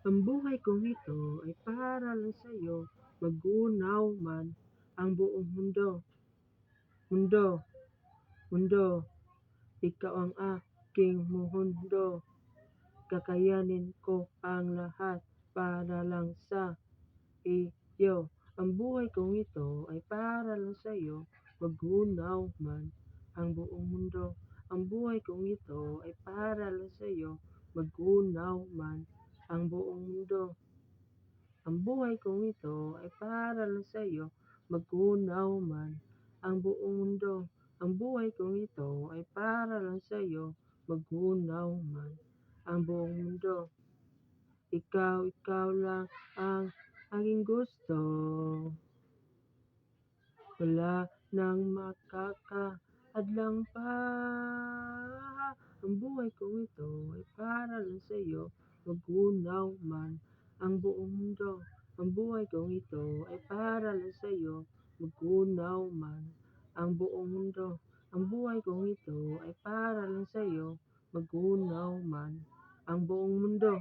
Ang buhay kong ito ay para lang sa'yo, magunaw man ang buong mundo. Mundo, mundo, ikaw ang aking mundo. Kakayanin ko ang lahat para lang sa iyo. Ang buhay kong ito ay para lang sa'yo, magunaw man ang buong mundo. Ang buhay kong ito ay para lang sa'yo, magunaw man ang buong mundo. Ang buhay kong ito ay para lang sa'yo, magunaw man ang buong mundo. Ang buhay kong ito ay para lang sa'yo, magunaw man ang buong mundo. Ikaw lang ang aking gusto. Wala nang makakahadlang pa. Ang buhay kong ito ay para lang sa'yo, magunaw man ang buong mundo. Ang buhay kong ito ay para lang sa'yo, magunaw man ang buong mundo. Ang buhay kong ito ay para lang sa'yo, magunaw man ang buong mundo.